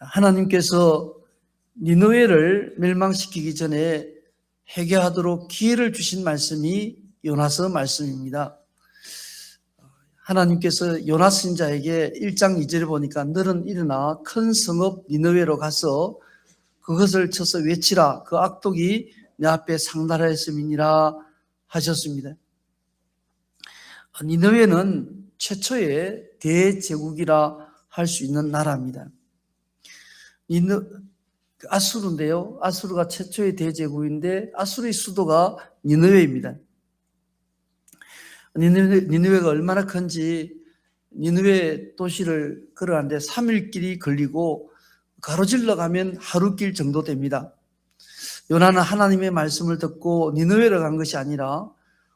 하나님께서 니느웨를 멸망시키기 전에 회개하도록 기회를 주신 말씀이 요나서 말씀입니다. 하나님께서 요나 선지자에게 1장 2절에 보니까 너는 일어나 큰 성읍 니느웨로 가서 그것을 쳐서 외치라. 그 악독이 내 앞에 상달하였음이니라 하셨습니다. 니느웨는 최초의 대제국이라 할 수 있는 나라입니다. 아수르인데요. 아수르가 최초의 대제국인데 아수르의 수도가 니느웨입니다. 니느웨가 얼마나 큰지 니느웨 도시를 걸어가는데 3일 길이 걸리고 가로질러 가면 하루 길 정도 됩니다. 요나는 하나님의 말씀을 듣고 니느웨로 간 것이 아니라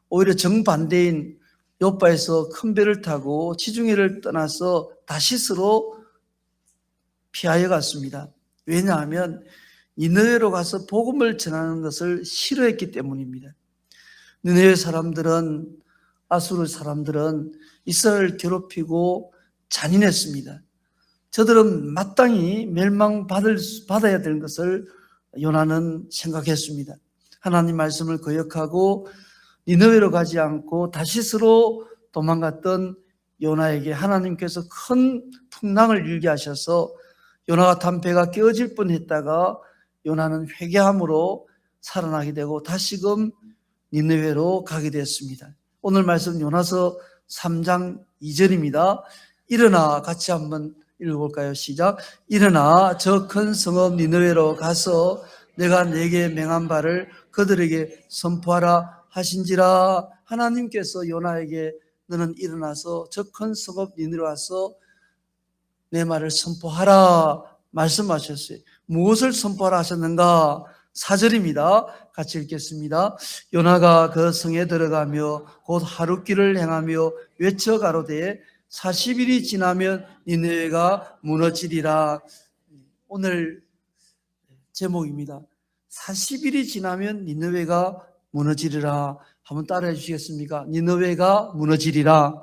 오히려 정반대인 요빠에서 큰 배를 타고 지중해를 떠나서 다시스로 피하여 갔습니다. 왜냐하면 니느웨로 가서 복음을 전하는 것을 싫어했기 때문입니다. 니느웨 사람들은, 아수르 사람들은 이스라엘을 괴롭히고 잔인했습니다. 저들은 마땅히 멸망받아야 될 것을 요나는 생각했습니다. 하나님 말씀을 거역하고 니느웨로 가지 않고 다시스로 도망갔던 요나에게 하나님께서 큰 풍랑을 일게 하셔서 요나가 탄 배가 깨어질 뻔했다가 요나는 회개함으로 살아나게 되고 다시금 니느웨로 가게 되었습니다. 오늘 말씀 요나서 3장 2절입니다. 일어나, 같이 한번 읽어볼까요? 시작. 일어나 저 큰 성읍 니느웨로 가서 내가 내게 맹한 바를 그들에게 선포하라 하신지라. 하나님께서 요나에게 너는 일어나서 저 큰 성읍 니느웨로 와서 내 말을 선포하라 말씀하셨어요. 무엇을 선포하라 하셨는가? 4절입니다. 같이 읽겠습니다. 요나가 그 성에 들어가며 곧 하룻길을 행하며 외쳐 가로되 40일이 지나면 니느웨가 무너지리라. 오늘 제목입니다. 40일이 지나면 니느웨가 무너지리라. 한번 따라해 주시겠습니까? 니느웨가 무너지리라.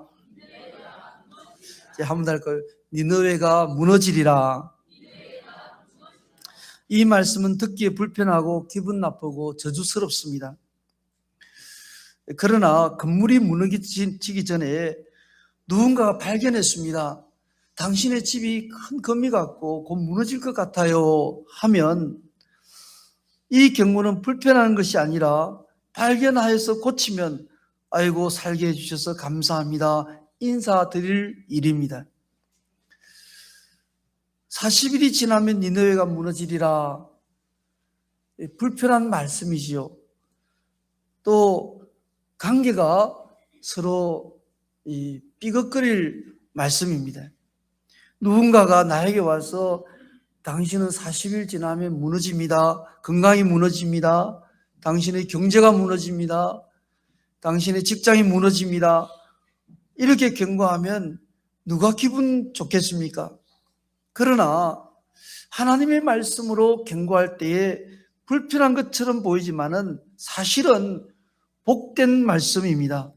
한번 더 할까요? 니느웨가 무너지리라. 이 말씀은 듣기에 불편하고 기분 나쁘고 저주스럽습니다. 그러나 건물이 무너지기 전에 누군가가 발견했습니다. 당신의 집이 큰 거미 같고 곧 무너질 것 같아요 하면 이 경우는 불편한 것이 아니라 발견하여서 고치면 아이고 살게 해주셔서 감사합니다 인사드릴 일입니다. 40일이 지나면 니느웨가 무너지리라. 불편한 말씀이지요. 또 관계가 서로 삐걱거릴 말씀입니다. 누군가가 나에게 와서 당신은 40일 지나면 무너집니다. 건강이 무너집니다. 당신의 경제가 무너집니다. 당신의 직장이 무너집니다. 이렇게 경고하면 누가 기분 좋겠습니까? 그러나 하나님의 말씀으로 경고할 때에 불편한 것처럼 보이지만은 사실은 복된 말씀입니다.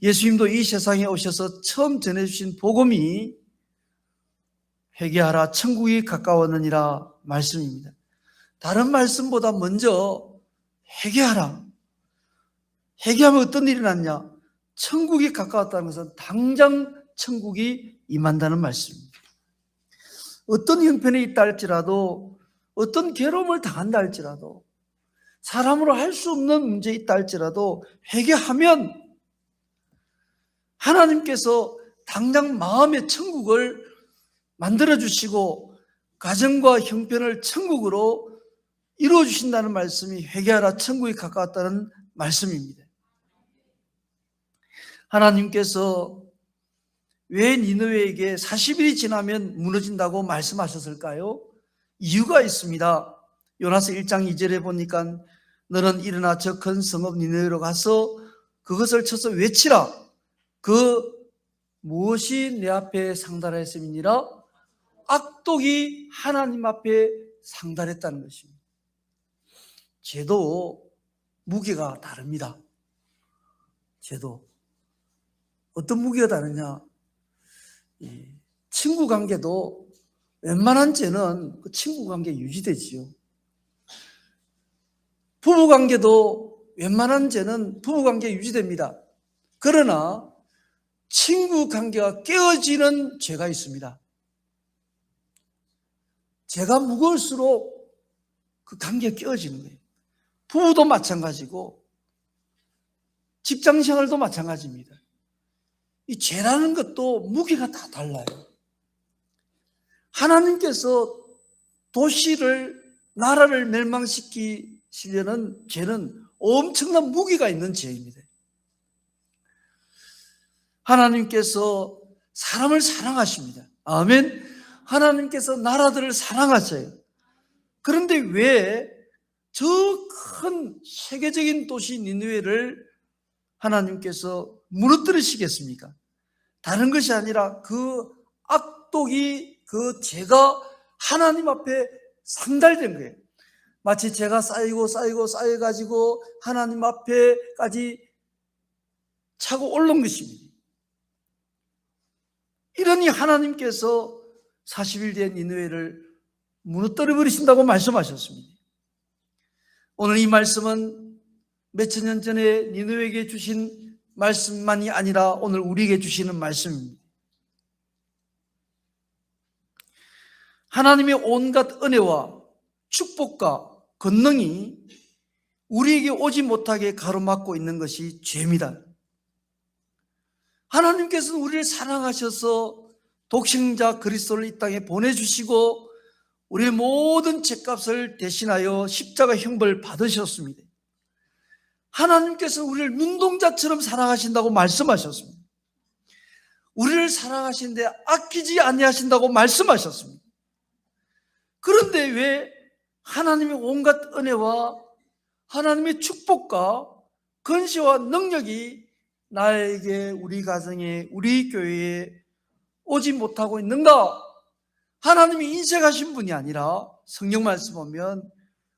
예수님도 이 세상에 오셔서 처음 전해주신 복음이 회개하라 천국이 가까웠느니라 말씀입니다. 다른 말씀보다 먼저 회개하라. 회개하면 어떤 일이 났냐? 천국이 가까웠다는 것은 당장 천국이 임한다는 말씀입니다. 어떤 형편에 있다 할지라도, 어떤 괴로움을 당한다 할지라도, 사람으로 할 수 없는 문제에 있다 할지라도 회개하면 하나님께서 당장 마음의 천국을 만들어주시고 가정과 형편을 천국으로 이루어주신다는 말씀이 회개하라 천국이 가까웠다는 말씀입니다. 하나님께서 왜 니느웨에게 40일이 지나면 무너진다고 말씀하셨을까요? 이유가 있습니다. 요나서 1장 2절에 보니까 너는 일어나 저 큰 성읍 니느웨로 가서 그것을 쳐서 외치라. 그 무엇이 내 앞에 상달하였음이니라? 악독이 하나님 앞에 상달했다는 것입니다. 죄도 무게가 다릅니다. 죄도. 어떤 무게가 다르냐? 친구 관계도 웬만한 죄는 그 친구 관계 유지되지요. 부부 관계도 웬만한 죄는 부부 관계 유지됩니다. 그러나 친구 관계가 깨어지는 죄가 있습니다. 죄가 무거울수록 그 관계가 깨어지는 거예요. 부부도 마찬가지고 직장 생활도 마찬가지입니다. 이 죄라는 것도 무게가 다 달라요. 하나님께서 도시를, 나라를 멸망시키시려는 죄는 엄청난 무게가 있는 죄입니다. 하나님께서 사람을 사랑하십니다. 아멘. 하나님께서 나라들을 사랑하세요. 그런데 왜 저 큰 세계적인 도시 니느웨를 하나님께서 무너뜨리시겠습니까? 다른 것이 아니라 그 악독이, 그 죄가 하나님 앞에 상달된 거예요. 마치 죄가 쌓여가지고 하나님 앞에까지 차고 올라온 것입니다. 이러니 하나님께서 40일 된 니느웨를 무너뜨려 버리신다고 말씀하셨습니다. 오늘 이 말씀은 몇천 년 전에 니느웨에게 주신 말씀만이 아니라 오늘 우리에게 주시는 말씀입니다. 하나님의 온갖 은혜와 축복과 권능이 우리에게 오지 못하게 가로막고 있는 것이 죄입니다. 하나님께서는 우리를 사랑하셔서 독생자 그리스도를 이 땅에 보내주시고 우리의 모든 죄값을 대신하여 십자가 형벌을 받으셨습니다. 하나님께서 우리를 눈동자처럼 사랑하신다고 말씀하셨습니다. 우리를 사랑하시는데 아끼지 아니하신다고 말씀하셨습니다. 그런데 왜 하나님의 온갖 은혜와 하나님의 축복과 권세와 능력이 나에게, 우리 가정에, 우리 교회에 오지 못하고 있는가? 하나님이 인색하신 분이 아니라 성경 말씀 보면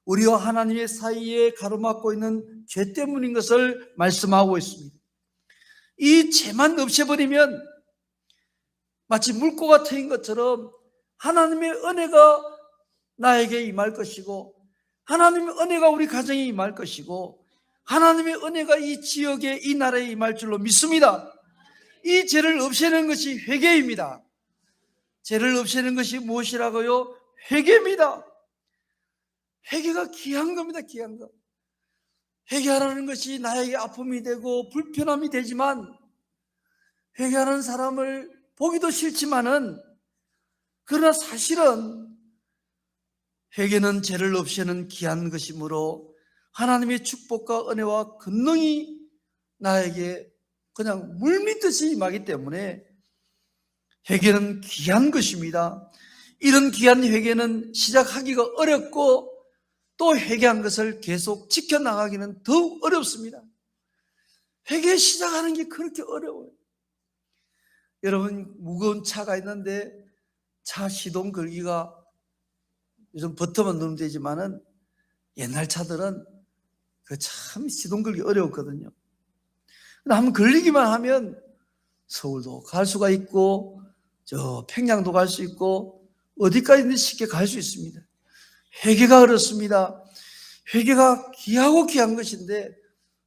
우리와 하나님의 사이에 가로막고 있는 죄 때문인 것을 말씀하고 있습니다. 이 죄만 없애버리면 마치 물고가 트인 것처럼 하나님의 은혜가 나에게 임할 것이고, 하나님의 은혜가 우리 가정에 임할 것이고, 하나님의 은혜가 이 지역에, 이 나라에 임할 줄로 믿습니다. 이 죄를 없애는 것이 회개입니다. 죄를 없애는 것이 무엇이라고요? 회개입니다. 회개가 귀한 겁니다. 귀한 것. 회개하라는 것이 나에게 아픔이 되고 불편함이 되지만, 회개하는 사람을 보기도 싫지만은, 그러나 사실은 회개는 죄를 없애는 귀한 것이므로 하나님의 축복과 은혜와 권능이 나에게 그냥 물밀듯이 임하기 때문에 회개는 귀한 것입니다. 이런 귀한 회개는 시작하기가 어렵고 또 회개한 것을 계속 지켜나가기는 더욱 어렵습니다. 회개 시작하는 게 그렇게 어려워요. 여러분, 무거운 차가 있는데 차 시동 걸기가 요즘 버튼만 누르면 되지만은 옛날 차들은 그 참 시동 걸기 어려웠거든요. 근데 한번 걸리기만 하면 서울도 갈 수가 있고 저 평양도 갈 수 있고 어디까지든 쉽게 갈 수 있습니다. 회개가 어렵습니다. 회개가 귀하고 귀한 것인데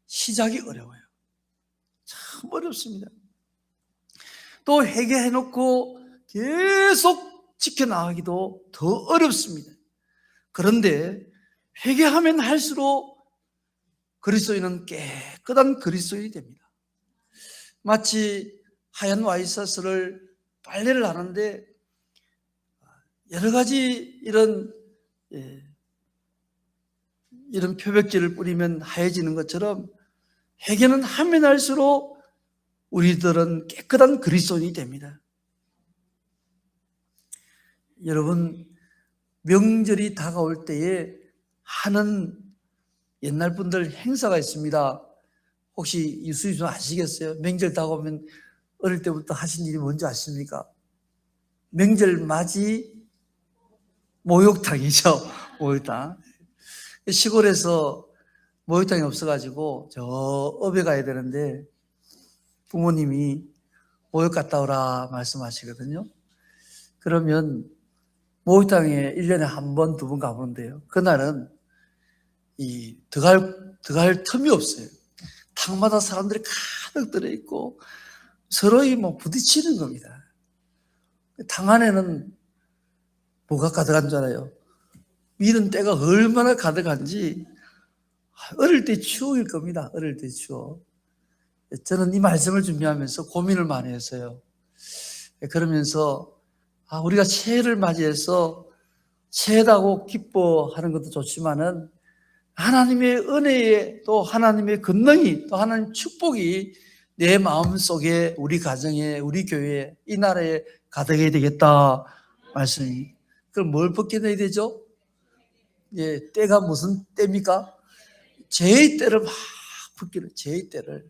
시작이 어려워요. 참 어렵습니다. 또 회개해놓고 계속 지켜나가기도 더 어렵습니다. 그런데 회개하면 할수록 그리스도인은 깨끗한 그리스도인이 됩니다. 마치 하얀 와이셔츠를 빨래를 하는데 여러 가지 이런 표백제를 뿌리면 하얘지는 것처럼 회개는 하면 할수록 우리들은 깨끗한 그리스도인이 됩니다. 여러분, 명절이 다가올 때에 하는 옛날 분들 행사가 있습니다. 혹시 유수희 좀 아시겠어요? 명절 다가오면 어릴 때부터 하신 일이 뭔지 아십니까? 명절 맞이 목욕탕이죠. 목욕탕. 시골에서 목욕탕이 없어가지고 저 업에 가야 되는데 부모님이 목욕 갔다 오라 말씀하시거든요. 그러면 목욕탕에 1년에 한 번, 두 번 가보는데요. 그날은 들어갈 틈이 없어요. 탕마다 사람들이 가득 들어있고 서로이 부딪히는 겁니다. 탕 안에는 뭐가 가득한 줄 알아요? 미는 때가 얼마나 가득한지 어릴 때 추억일 겁니다. 어릴 때 추억. 저는 이 말씀을 준비하면서 고민을 많이 했어요. 그러면서 우리가 새해를 맞이해서 새해다고 기뻐하는 것도 좋지만은 하나님의 은혜에 또 하나님의 권능이 또 하나님 축복이 내 마음속에 우리 가정에 우리 교회에 이 나라에 가득해야 되겠다 말씀이. 그럼 뭘 벗겨내야 되죠? 예, 때가 무슨 때입니까? 죄의 때를 막 벗기는 죄의 때를.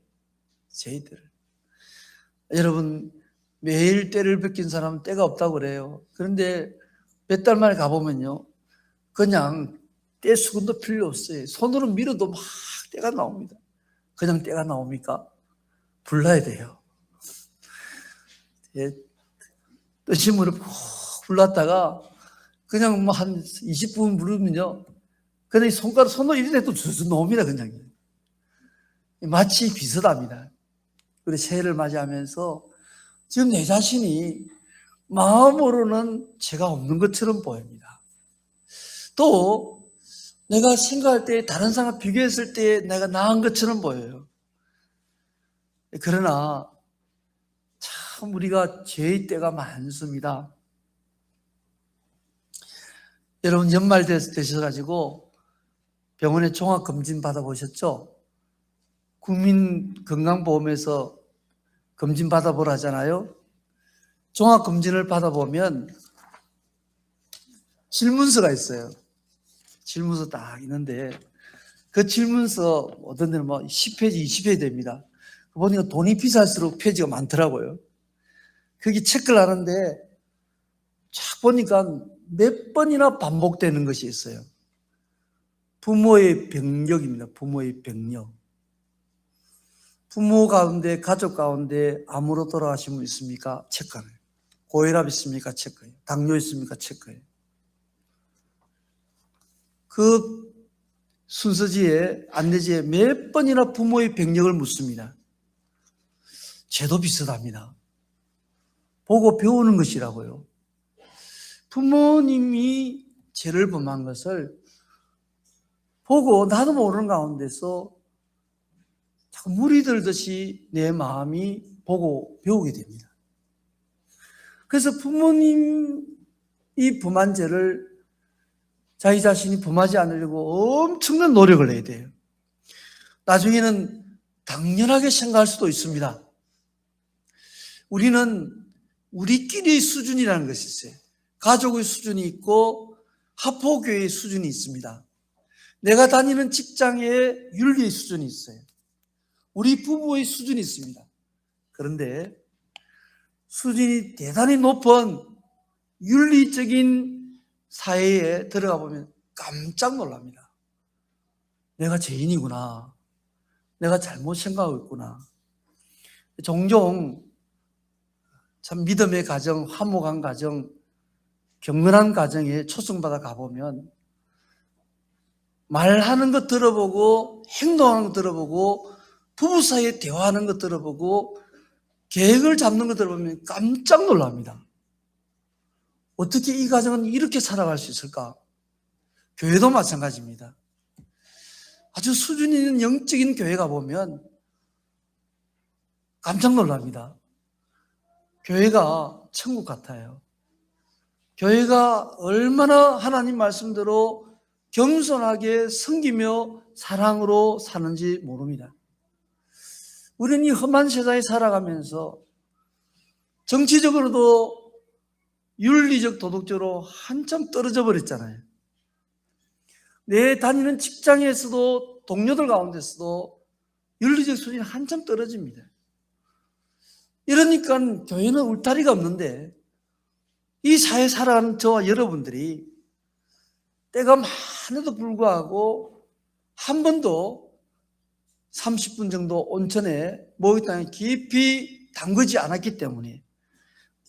여러분 매일 때를 벗긴 사람은 때가 없다고 그래요. 그런데 몇 달 만에 가보면요, 그냥 때 수건도 필요 없어요. 손으로 밀어도 막 때가 나옵니다. 그냥 때가 나옵니까? 불러야 돼요. 예, 뜨심으로 푹 불렀다가 그냥 한 20분 부르면요, 그냥 손으로 이래도 줄줄 나옵니다. 그냥 마치 비슷합니다. 우리 새해를 맞이하면서 지금 내 자신이 마음으로는 죄가 없는 것처럼 보입니다. 또 내가 생각할 때 다른 사람 비교했을 때 내가 나은 것처럼 보여요. 그러나 참 우리가 죄의 때가 많습니다. 여러분 연말 되셔가지고 병원에 종합검진 받아보셨죠? 국민건강보험에서 검진 받아보라 하잖아요. 종합검진을 받아보면 질문서가 있어요. 질문서 딱 있는데 그 질문서 어떤 데는 10페이지, 20페이지 됩니다. 보니까 돈이 비쌀수록 페이지가 많더라고요. 거기 체크를 하는데 쫙 보니까 몇 번이나 반복되는 것이 있어요. 부모의 병력입니다. 부모의 병력. 부모 가운데, 가족 가운데 암으로 돌아가신 분 있습니까? 체크해요. 고혈압 있습니까? 체크해요. 당뇨 있습니까? 체크해요. 그 순서지에, 안내지에 몇 번이나 부모의 병력을 묻습니다. 죄도 비슷합니다. 보고 배우는 것이라고요. 부모님이 죄를 범한 것을 보고 나도 모르는 가운데서 자꾸 물이 들듯이 내 마음이 보고 배우게 됩니다. 그래서 부모님이 범한 죄를 자기 자신이 범하지 않으려고 엄청난 노력을 해야 돼요. 나중에는 당연하게 생각할 수도 있습니다. 우리는 우리끼리의 수준이라는 것이 있어요. 가족의 수준이 있고 하포교회의 수준이 있습니다. 내가 다니는 직장의 윤리의 수준이 있어요. 우리 부부의 수준이 있습니다. 그런데 수준이 대단히 높은 윤리적인 사회에 들어가 보면 깜짝 놀랍니다. 내가 죄인이구나. 내가 잘못 생각하고 있구나. 종종 참 믿음의 가정, 화목한 가정, 경건한 가정에 초청받아 가보면 말하는 것 들어보고 행동하는 것 들어보고 부부 사이에 대화하는 것 들어보고 계획을 잡는 것 들어보면 깜짝 놀랍니다. 어떻게 이 가정은 이렇게 살아갈 수 있을까? 교회도 마찬가지입니다. 아주 수준 있는 영적인 교회 가보면 깜짝 놀랍니다. 교회가 천국 같아요. 교회가 얼마나 하나님 말씀대로 겸손하게 섬기며 사랑으로 사는지 모릅니다. 우리는 이 험한 세상에 살아가면서 정치적으로도 윤리적 도덕적으로 한참 떨어져 버렸잖아요. 내 다니는 직장에서도 동료들 가운데서도 윤리적 수준이 한참 떨어집니다. 이러니까 교회는 울타리가 없는데 이 사회에 살아가는 저와 여러분들이 때가 많아도 불구하고 한 번도 30분 정도 온천에 목욕탕에 깊이 담그지 않았기 때문에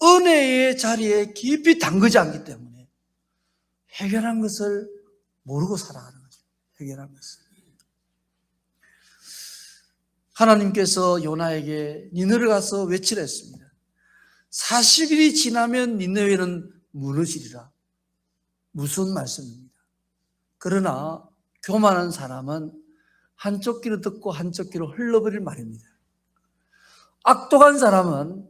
은혜의 자리에 깊이 담그지 않기 때문에 해결한 것을 모르고 살아가는 거죠. 해결한 것을. 하나님께서 요나에게 니느웨를 가서 외치라 했습니다. 40일이 지나면 니느웨는 무너지리라. 무슨 말씀입니다. 그러나 교만한 사람은 한쪽 귀로 듣고 한쪽 귀로 흘러버릴 말입니다. 악독한 사람은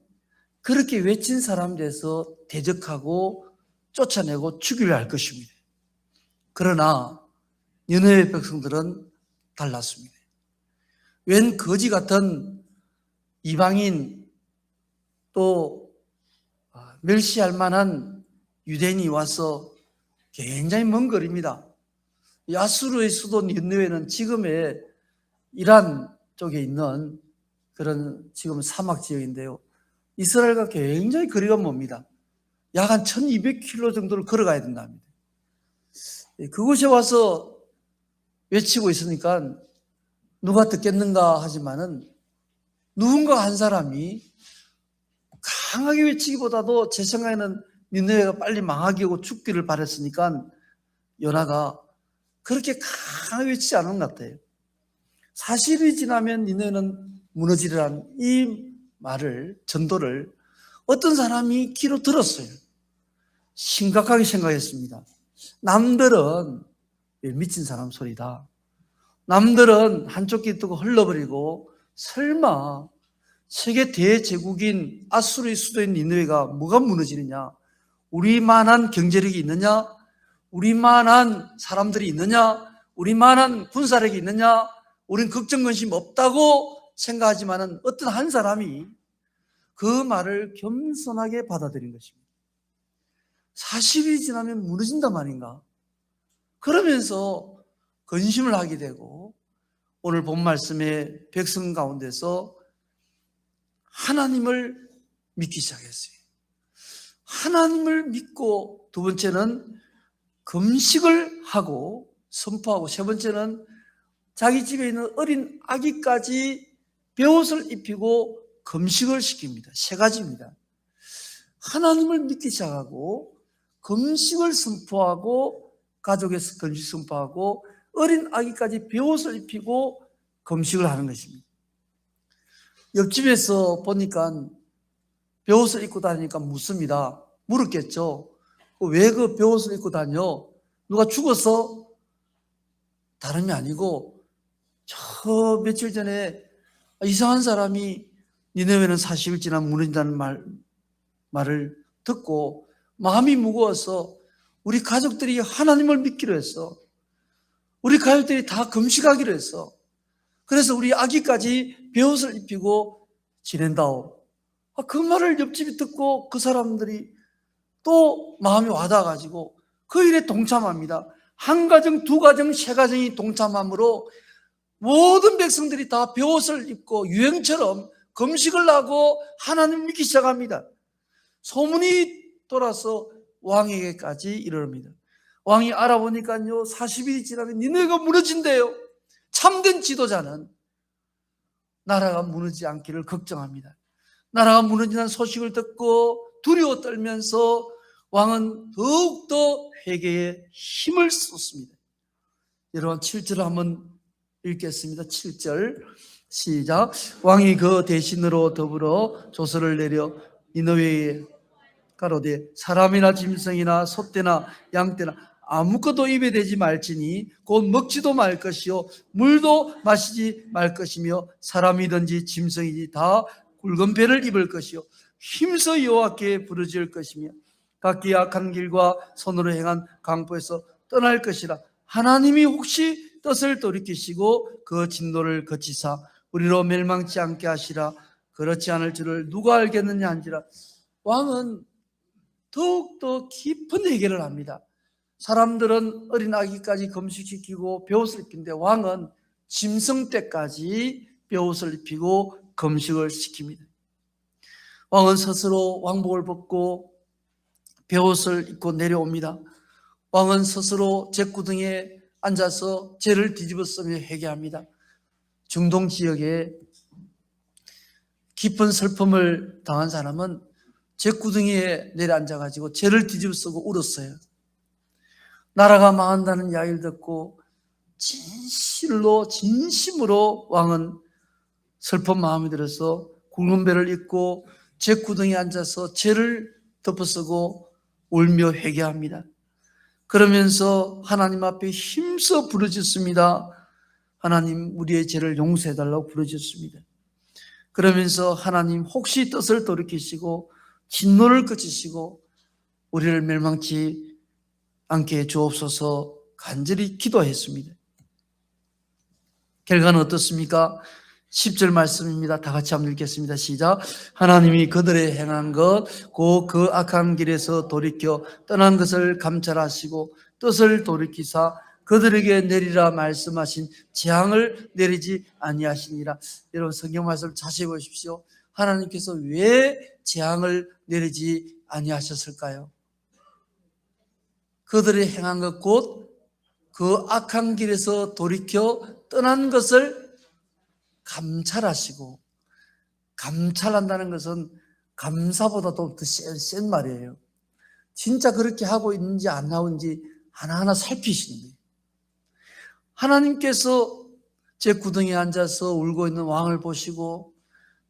그렇게 외친 사람에 대해서 대적하고 쫓아내고 죽이려 할 것입니다. 그러나 니느웨 백성들은 달랐습니다. 웬 거지 같은 이방인 또 멸시할 만한 유대인이 와서 굉장히 먼 거리입니다. 아수르의 수도 니느웨는 지금의 이란 쪽에 있는 그런 지금 사막 지역인데요. 이스라엘과 굉장히 거리가 멉니다. 약 한 1200km 정도를 걸어가야 된답니다. 그곳에 와서 외치고 있으니까 누가 듣겠는가 하지만은 누군가 한 사람이 강하게 외치기보다도 제 생각에는 니느웨가 빨리 망하게 하고 죽기를 바랬으니까 요나가 그렇게 강하게 외치지 않은 것 같아요. 40일이 지나면 니느웨는 무너지리라는 이 말을, 전도를 어떤 사람이 귀로 들었어요. 심각하게 생각했습니다. 남들은 미친 사람 소리다. 남들은 한쪽 귀 뜨고 흘러버리고 설마 세계 대제국인 아수르의 수도인 니느웨가 뭐가 무너지느냐? 우리만한 경제력이 있느냐? 우리만한 사람들이 있느냐? 우리만한 군사력이 있느냐? 우린 걱정 근심 없다고 생각하지만은 어떤 한 사람이 그 말을 겸손하게 받아들인 것입니다. 40일이 지나면 무너진단 말인가? 그러면서 근심을 하게 되고 오늘 본 말씀의 백성 가운데서 하나님을 믿기 시작했어요. 하나님을 믿고 두 번째는 금식을 하고 선포하고 세 번째는 자기 집에 있는 어린 아기까지 베옷을 입히고 금식을 시킵니다. 세 가지입니다. 하나님을 믿기 시작하고 금식을 선포하고 가족에서 금식 선포하고 어린 아기까지 베옷을 입히고 금식을 하는 것입니다. 옆집에서 보니까 베옷을 입고 다니니까 묻습니다. 물었겠죠. 왜 그 베옷을 입고 다녀? 누가 죽었어? 다름이 아니고 저 며칠 전에 이상한 사람이 니느웨는 40일 지나면 무너진다는 말을 듣고 마음이 무거워서 우리 가족들이 하나님을 믿기로 했어. 우리 가족들이 다 금식하기로 했어. 그래서 우리 아기까지 베옷을 입히고 지낸다오. 그 말을 옆집이 듣고 그 사람들이 또 마음이 와닿아가지고 그 일에 동참합니다. 한 가정, 두 가정, 세 가정이 동참함으로 모든 백성들이 다 베옷을 입고 유행처럼 금식을 하고 하나님을 믿기 시작합니다. 소문이 돌아서 왕에게까지 이르릅니다. 왕이 알아보니까요 40일이 지나면 니네가 무너진대요. 참된 지도자는 나라가 무너지지 않기를 걱정합니다. 나라가 무너지는 소식을 듣고 두려워 떨면서 왕은 더욱더 회개에 힘을 쏟습니다. 여러분 7절을 한번 읽겠습니다. 7절 시작. 왕이 그 대신으로 더불어 조서를 내려 니느웨에 가로되 사람이나 짐승이나 소떼나 양떼나 아무것도 입에 대지 말지니 곧 먹지도 말 것이요 물도 마시지 말 것이며 사람이든지 짐승이든지 다 굵은 배를 입을 것이요 힘써 여호와께 부르짖을 것이며 각기 악한 길과 손으로 행한 강포에서 떠날 것이라. 하나님이 혹시 뜻을 돌이키시고 그 진노를 거치사 우리로 멸망치 않게 하시라. 그렇지 않을 줄을 누가 알겠느냐 한지라. 왕은 더욱더 깊은 해결을 합니다. 사람들은 어린 아기까지 금식시키고 베옷을 입힌데 왕은 짐승 때까지 베옷을 입히고 금식을 시킵니다. 왕은 스스로 왕복을 벗고 베옷을 입고 내려옵니다. 왕은 스스로 잿구덩이에 앉아서 죄를 뒤집어 쓰며 회개합니다. 중동 지역에 깊은 슬픔을 당한 사람은 잿구덩이에 내려앉아가지고 죄를 뒤집어 쓰고 울었어요. 나라가 망한다는 이야기를 듣고 진심으로 왕은 슬픈 마음이 들어서 굵은 배를 입고 제 구덩이에 앉아서 죄를 덮어쓰고 울며 회개합니다. 그러면서 하나님 앞에 힘써 부르짖습니다. 하나님, 우리의 죄를 용서해달라고 부르짖습니다. 그러면서 하나님, 혹시 뜻을 돌이키시고 진노를 그치시고 우리를 멸망치 않게 해 주옵소서 간절히 기도했습니다. 결과는 어떻습니까? 10절 말씀입니다. 다 같이 한번 읽겠습니다. 시작. 하나님이 그들의 행한 것, 곧 그 악한 길에서 돌이켜 떠난 것을 감찰하시고 뜻을 돌이키사 그들에게 내리라 말씀하신 재앙을 내리지 아니하시니라. 여러분, 성경 말씀 자세히 보십시오. 하나님께서 왜 재앙을 내리지 아니하셨을까요? 그들의 행한 것, 곧 그 악한 길에서 돌이켜 떠난 것을 감찰하시고, 감찰한다는 것은 감사보다도 더 센 말이에요. 진짜 그렇게 하고 있는지 안 나오는지 하나하나 살피시는 거예요. 하나님께서 제 구덩이에 앉아서 울고 있는 왕을 보시고,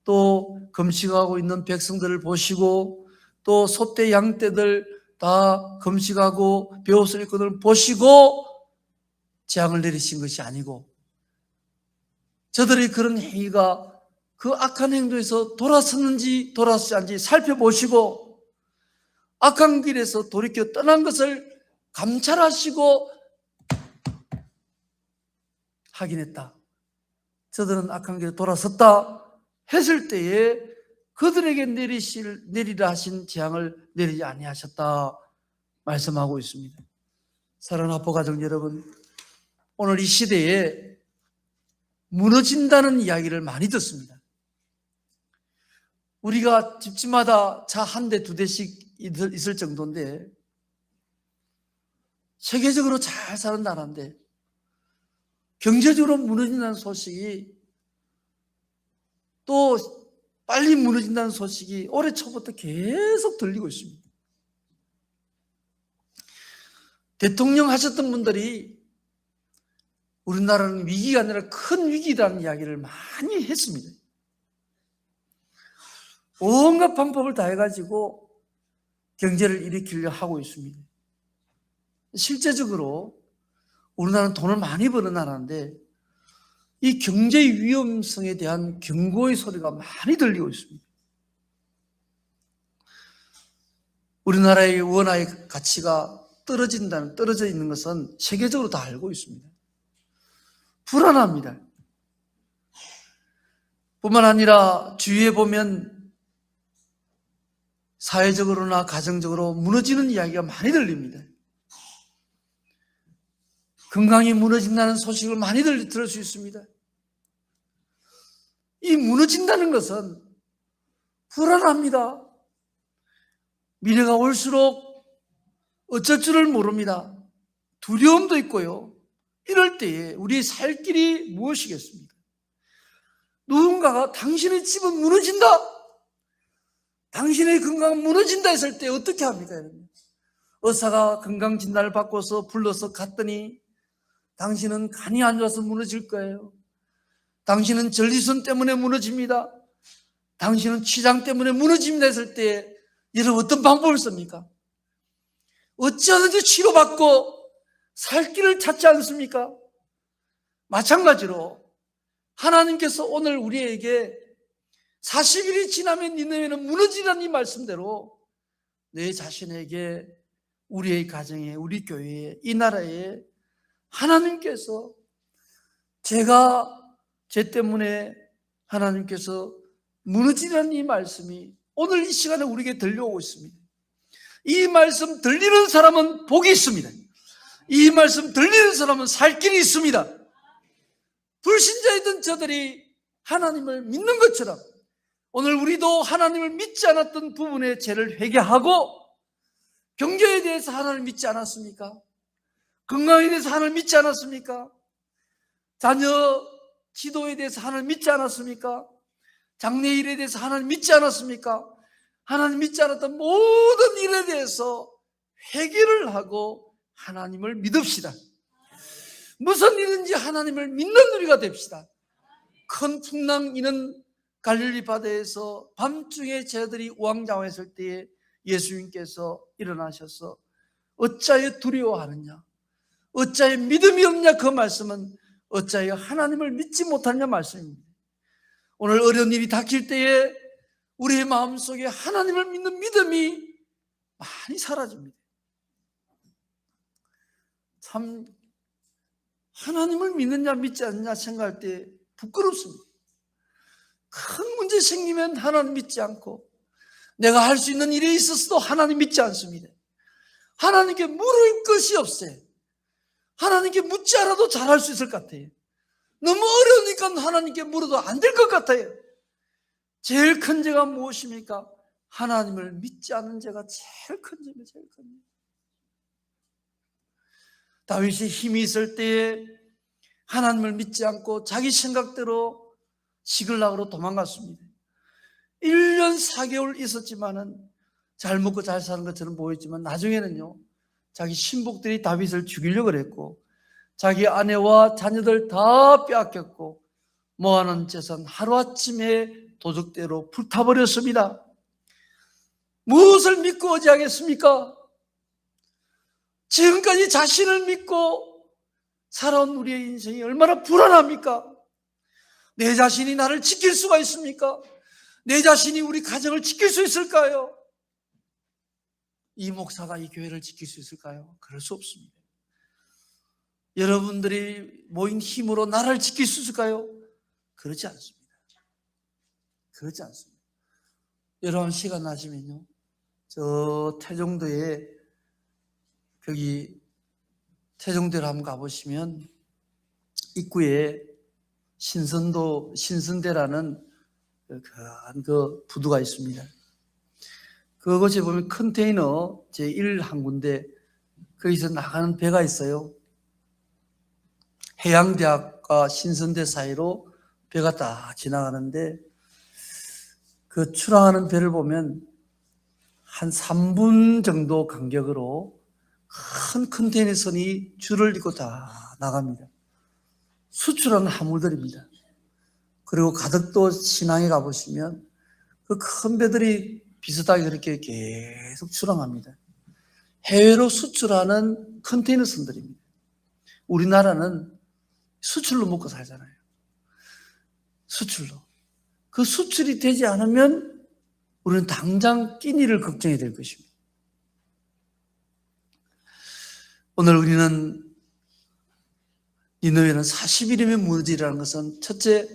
또 금식하고 있는 백성들을 보시고, 또 소떼 양떼들 다 금식하고 베옷을 입고들 보시고 재앙을 내리신 것이 아니고, 저들의 그런 행위가 그 악한 행동에서 돌아섰는지 돌아서지 않는지 살펴보시고 악한 길에서 돌이켜 떠난 것을 감찰하시고 확인했다. 저들은 악한 길에 돌아섰다 했을 때에 그들에게 내리라 하신 재앙을 내리지 아니하셨다 말씀하고 있습니다. 사랑하는 아포 가족 여러분, 오늘 이 시대에 무너진다는 이야기를 많이 듣습니다. 우리가 집집마다 차 한 대, 두 대씩 있을 정도인데, 세계적으로 잘 사는 나라인데 경제적으로 무너진다는 소식이, 또 빨리 무너진다는 소식이 올해 초부터 계속 들리고 있습니다. 대통령 하셨던 분들이 우리나라는 위기가 아니라 큰 위기라는 이야기를 많이 했습니다. 온갖 방법을 다 해가지고 경제를 일으키려 하고 있습니다. 실제적으로 우리나라는 돈을 많이 버는 나라인데 이 경제 위험성에 대한 경고의 소리가 많이 들리고 있습니다. 우리나라의 원화의 가치가 떨어져 있는 것은 세계적으로 다 알고 있습니다. 불안합니다. 뿐만 아니라 주위에 보면 사회적으로나 가정적으로 무너지는 이야기가 많이 들립니다. 건강이 무너진다는 소식을 많이 들을 수 있습니다. 이 무너진다는 것은 불안합니다. 미래가 올수록 어쩔 줄을 모릅니다. 두려움도 있고요. 이럴 때에 우리의 살 길이 무엇이겠습니까? 누군가가 당신의 집은 무너진다, 당신의 건강은 무너진다 했을 때 어떻게 합니까? 의사가 건강 진단을 받고서 불러서 갔더니 당신은 간이 안 좋아서 무너질 거예요. 당신은 전리선 때문에 무너집니다. 당신은 췌장 때문에 무너집니다 했을 때 여러분 어떤 방법을 씁니까? 어찌하든지 치료받고 살 길을 찾지 않습니까? 마찬가지로 하나님께서 오늘 우리에게 40일이 지나면 니네는 무너지라는 이 말씀대로 내 자신에게, 우리의 가정에, 우리 교회에, 이 나라에 하나님께서 제 때문에 하나님께서 무너지라는 이 말씀이 오늘 이 시간에 우리에게 들려오고 있습니다. 이 말씀 들리는 사람은 복이 있습니다. 이 말씀 들리는 사람은 살 길이 있습니다. 불신자이던 저들이 하나님을 믿는 것처럼 오늘 우리도 하나님을 믿지 않았던 부분의 죄를 회개하고, 경제에 대해서 하나님을 믿지 않았습니까? 건강에 대해서 하나님을 믿지 않았습니까? 자녀 지도에 대해서 하나님을 믿지 않았습니까? 장래일에 대해서 하나님을 믿지 않았습니까? 하나님 믿지 않았던 모든 일에 대해서 회개를 하고 하나님을 믿읍시다. 무슨 일인지 하나님을 믿는 우리가 됩시다. 큰 풍랑 이는 갈릴리 바다에서 밤중에 제자들이 우왕좌왕했을 때에 예수님께서 일어나셔서 어찌하여 두려워하느냐, 어찌하여 믿음이 없냐, 그 말씀은 어찌하여 하나님을 믿지 못하느냐 말씀입니다. 오늘 어려운 일이 닥칠 때에 우리의 마음속에 하나님을 믿는 믿음이 많이 사라집니다. 참 하나님을 믿느냐 믿지 않느냐 생각할 때 부끄럽습니다. 큰 문제 생기면 하나님 믿지 않고, 내가 할 수 있는 일에 있어서도 하나님 믿지 않습니다. 하나님께 물을 것이 없어요. 하나님께 묻지 않아도 잘할 수 있을 것 같아요. 너무 어려우니까 하나님께 물어도 안 될 것 같아요. 제일 큰 죄가 무엇입니까? 하나님을 믿지 않는 죄가 제일 큰 죄입니다. 제일 큰 죄. 다윗이 힘이 있을 때에 하나님을 믿지 않고 자기 생각대로 시글락으로 도망갔습니다. 1년 4개월 있었지만은 잘 먹고 잘 사는 것처럼 보였지만 나중에는요, 자기 신복들이 다윗을 죽이려고 그랬고, 자기 아내와 자녀들 다 빼앗겼고, 모아놓은 재산 하루아침에 도적대로 불타버렸습니다. 무엇을 믿고 어찌하겠습니까? 지금까지 자신을 믿고 살아온 우리의 인생이 얼마나 불안합니까? 내 자신이 나를 지킬 수가 있습니까? 내 자신이 우리 가정을 지킬 수 있을까요? 이 목사가 이 교회를 지킬 수 있을까요? 그럴 수 없습니다. 여러분들이 모인 힘으로 나라를 지킬 수 있을까요? 그렇지 않습니다. 그렇지 않습니다. 여러분 시간 나시면요, 저 태종도에, 여기 태종대로 한번 가보시면 입구에 신선대라는 그 부두가 있습니다. 그곳에 보면 컨테이너 제1 항구인데 거기서 나가는 배가 있어요. 해양대학과 신선대 사이로 배가 딱 지나가는데, 그 출항하는 배를 보면 한 3분 정도 간격으로 큰 컨테이너 선이 줄을 잇고 다 나갑니다. 수출하는 화물들입니다. 그리고 가덕도 신항에 가보시면 그 큰 배들이 비슷하게 그렇게 계속 출항합니다. 해외로 수출하는 컨테이너 선들입니다. 우리나라는 수출로 먹고 살잖아요. 수출로. 그 수출이 되지 않으면 우리는 당장 끼니를 걱정해야 될 것입니다. 오늘 우리는 니느웨는 40일이면 무너지리라는 것은 첫째,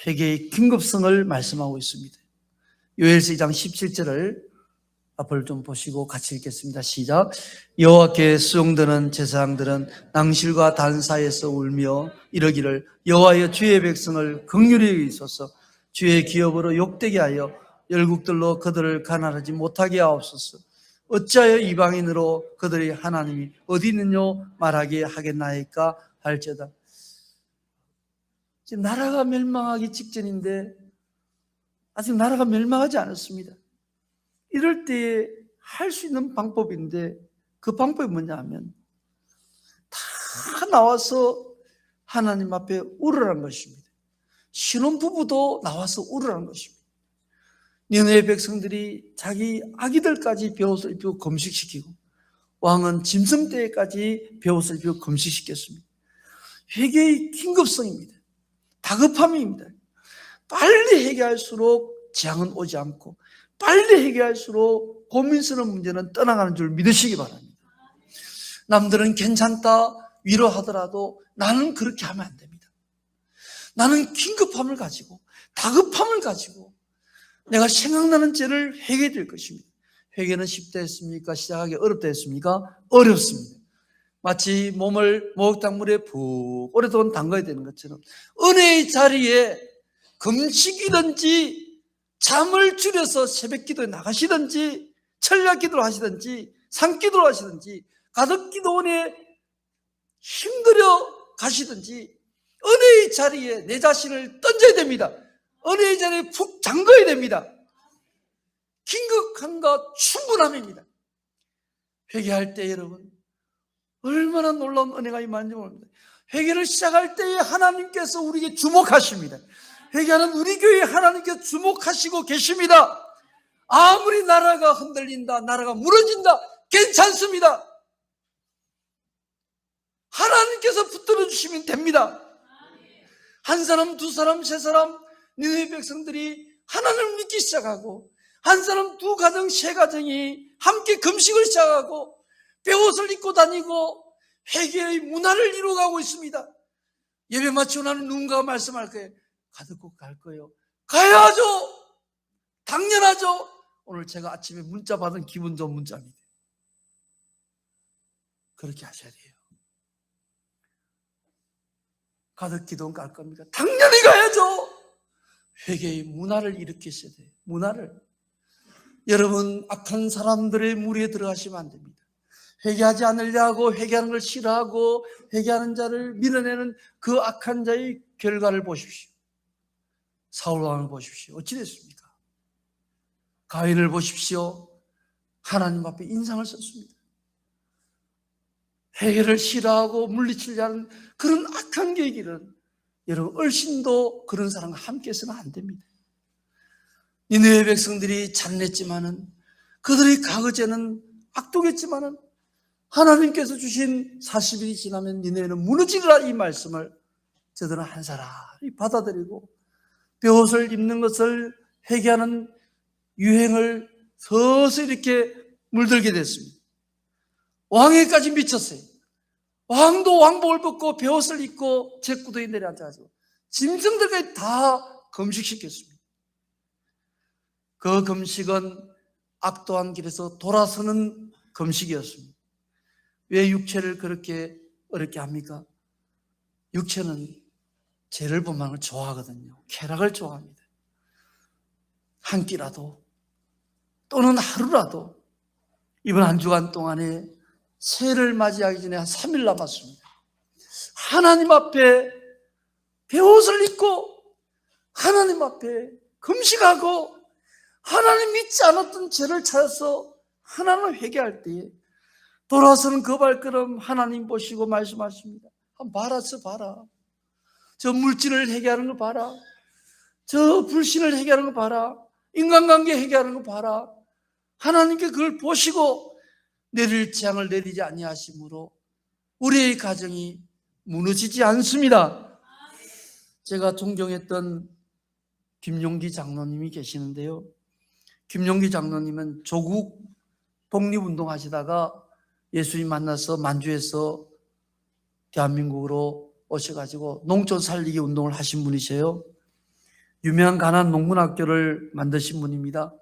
회개의 긴급성을 말씀하고 있습니다. 요엘서 2장 17절을 앞을 좀 보시고 같이 읽겠습니다. 시작. 여호와께 수용되는 제사장들은 낭실과 단사에서 울며 이러기를, 여호와여 주의 백성을 긍휼히 여기소서. 주의 기업으로 욕되게 하여 열국들로 그들을 가난하지 못하게 하옵소서. 어찌하여 이방인으로 그들이 하나님이 어디 있느뇨 말하게 하겠나이까 할지어다. 지금 나라가 멸망하기 직전인데 아직 나라가 멸망하지 않았습니다. 이럴 때 할 수 있는 방법인데, 그 방법이 뭐냐 하면 다 나와서 하나님 앞에 울으라는 것입니다. 신혼부부도 나와서 울으라는 것입니다. 니느웨 백성들이 자기 아기들까지 베옷을 입히고 금식시키고, 왕은 짐승떼까지 베옷을 입히고 금식시켰습니다. 회개의 긴급성입니다. 다급함입니다. 빨리 회개할수록 재앙은 오지 않고, 빨리 회개할수록 고민스러운 문제는 떠나가는 줄 믿으시기 바랍니다. 남들은 괜찮다 위로하더라도 나는 그렇게 하면 안 됩니다. 나는 긴급함을 가지고, 다급함을 가지고 내가 생각나는 죄를 회개해야 될 것입니다. 회개는 쉽다 했습니까? 시작하기 어렵다 했습니까? 어렵습니다. 마치 몸을 목욕탕물에 푹 오랫동안 담가야 되는 것처럼 은혜의 자리에 금식이든지 잠을 줄여서 새벽 기도에 나가시든지 철야 기도를 하시든지 산기도를 하시든지 가덕기도원에 힘들여 가시든지 은혜의 자리에 내 자신을 던져야 됩니다. 은혜의 자리에 푹 잠가야 됩니다. 긴급함과 충분함입니다. 회개할 때 여러분, 얼마나 놀라운 은혜가 임하는지 모릅니다. 회개를 시작할 때에 하나님께서 우리에게 주목하십니다. 회개하는 우리 교회에 하나님께서 주목하시고 계십니다. 아무리 나라가 흔들린다, 나라가 무너진다, 괜찮습니다. 하나님께서 붙들어 주시면 됩니다. 한 사람, 두 사람, 세 사람 니느웨 백성들이 하나님을 믿기 시작하고, 한 사람, 두 가정, 세 가정이 함께 금식을 시작하고 돛옷을 입고 다니고 회개의 문화를 이루어가고 있습니다. 예배 마치고 나는 누군가가 말씀할 거예요. 가득 갈 거예요. 가야죠. 당연하죠. 오늘 제가 아침에 문자 받은 기분 좋은 문자입니다. 그렇게 하셔야 돼요. 가득 기도는 갈 겁니까? 당연히 가야죠. 회개의 문화를 일으키셔야 돼요. 문화를. 여러분, 악한 사람들의 무리에 들어가시면 안 됩니다. 회개하지 않으려고 회개하는 걸 싫어하고 회개하는 자를 밀어내는 그 악한 자의 결과를 보십시오. 사울 왕을 보십시오. 어찌 됐습니까? 가인을 보십시오. 하나님 앞에 인상을 썼습니다. 회개를 싫어하고 물리치려 하는 그런 악한 계기는 여러분, 얼씬도 그런 사람과 함께 해서는 안 됩니다. 니느웨 백성들이 잔냈지만은, 그들의 가거제는 악독했지만은, 하나님께서 주신 40일이 지나면 니느웨는 무너지리라, 이 말씀을 저들은 한 사람이 받아들이고 돛옷을 입는 것을 회개하는 유행을 서서히 이렇게 물들게 됐습니다. 왕에까지 미쳤어요. 왕도 왕복을 벗고 돛옷을 입고 제구도에 내려앉아가지고 짐승들까지 다 금식시켰습니다. 그 금식은 악도한 길에서 돌아서는 금식이었습니다. 왜 육체를 그렇게 어렵게 합니까? 육체는 죄를 범하는 걸 좋아하거든요. 쾌락을 좋아합니다. 한 끼라도 또는 하루라도 이번 한 주간 동안에 새해를 맞이하기 전에 한 3일 남았습니다. 하나님 앞에 돛옷을 입고 하나님 앞에 금식하고 하나님 믿지 않았던 죄를 찾아서 하나님을 회개할 때에 돌아서는 그 발걸음 하나님 보시고 말씀하십니다. 한번 봐라, 봐라. 저 물질을 회개하는 거 봐라. 저 불신을 회개하는 거 봐라. 인간관계 회개하는 거 봐라. 하나님께 그걸 보시고 내릴 재앙을 내리지 아니하심으로 우리의 가정이 무너지지 않습니다. 제가 존경했던 김용기 장로님이 계시는데요. 김용기 장로님은 조국 독립운동 하시다가 예수님 만나서 만주에서 대한민국으로 오셔가지고 농촌 살리기 운동을 하신 분이세요. 유명한 가난 농군학교를 만드신 분입니다.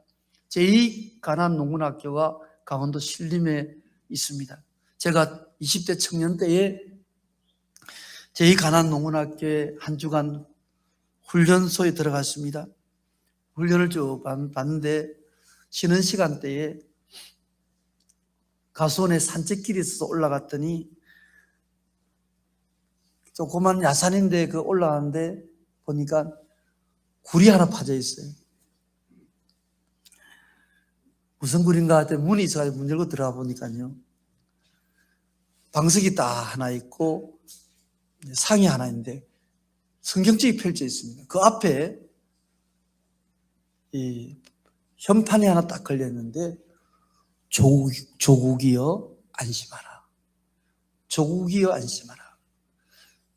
제2가난 농군학교가 강원도 신림에 있습니다. 제가 20대 청년 때에 제2가난 농군학교에 한 주간 훈련소에 들어갔습니다. 훈련을 쭉 봤는데 쉬는 시간대에 가수원에 산책길이 있어서 올라갔더니 조그만 야산인데 그 올라가는데 보니까 굴이 하나 파져 있어요. 무슨 굴인가 했더니 문이 있어가지고 문 열고 들어가 보니까요, 방석이 딱 하나 있고 상이 하나 있는데 성경책이 펼쳐 있습니다. 그 앞에 이 현판이 하나 딱 걸려 있는데 조국이여 안심하라. 조국이여 안심하라.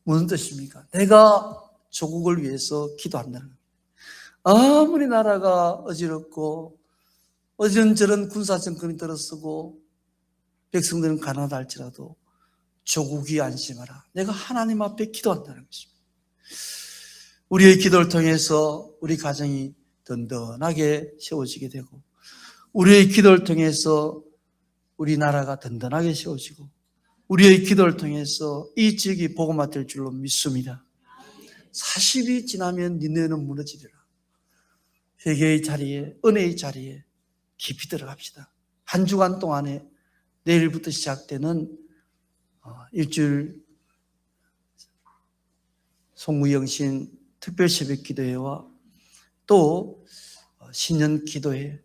무슨 뜻입니까? 내가 조국을 위해서 기도한다는 겁니다. 아무리 나라가 어지럽고 어지런저런 군사정권이 들어서고 백성들은 가난하다 할지라도 조국이 안심하라. 내가 하나님 앞에 기도한다는 것입니다. 우리의 기도를 통해서 우리 가정이 든든하게 세워지게 되고, 우리의 기도를 통해서 우리나라가 든든하게 세워지고, 우리의 기도를 통해서 이 지역이 복음화 될 줄로 믿습니다. 40이 지나면 니네는 무너지리라. 회개의 자리에, 은혜의 자리에 깊이 들어갑시다. 한 주간 동안에 내일부터 시작되는 일주일 송구영신 특별 새벽 기도회와 또 신년 기도회,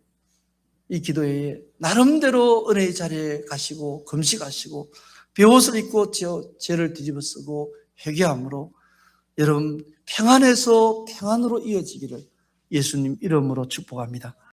이 기도회에 나름대로 은혜의 자리에 가시고 금식하시고 베옷을 입고 죄를 뒤집어 쓰고 회개함으로 여러분 평안에서 평안으로 이어지기를 예수님 이름으로 축복합니다.